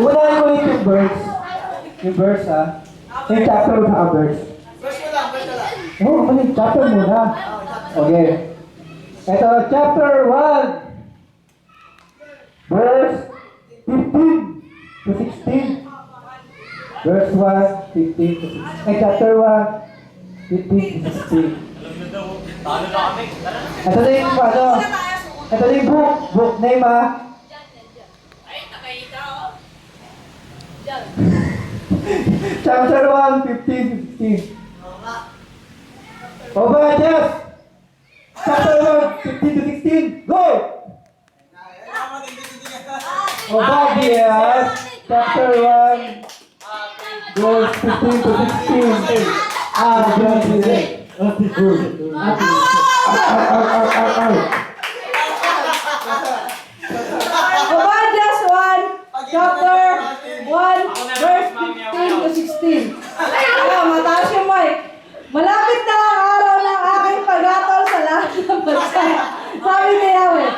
Unahin ko yung verse. Yung verse, ha? Yung chapter sa verse. Verse mo lang, verse mo lang. Oo, ano yung chapter muna? Okay. Ito, chapter 1. Verse 15 to 16. Verse 1, 15 to 16. Ay, chapter 1, 15 to 16. Ito na yung, ano, ito na yung book name, ha? Ay, nakahita ako. Diyan. Chapter 1, 15 to 16. Obadiah! Chapter 1, 15 to 16. Go! Obadiah, chapter 1, verse 15 to 16. Just relate. Obadiah 1, chapter 1, verse 15 to 16. Mataas yung mic. Malapit na ang araw ng aking paghatol sa lahat ng bansa. Sabi ni Yahweh,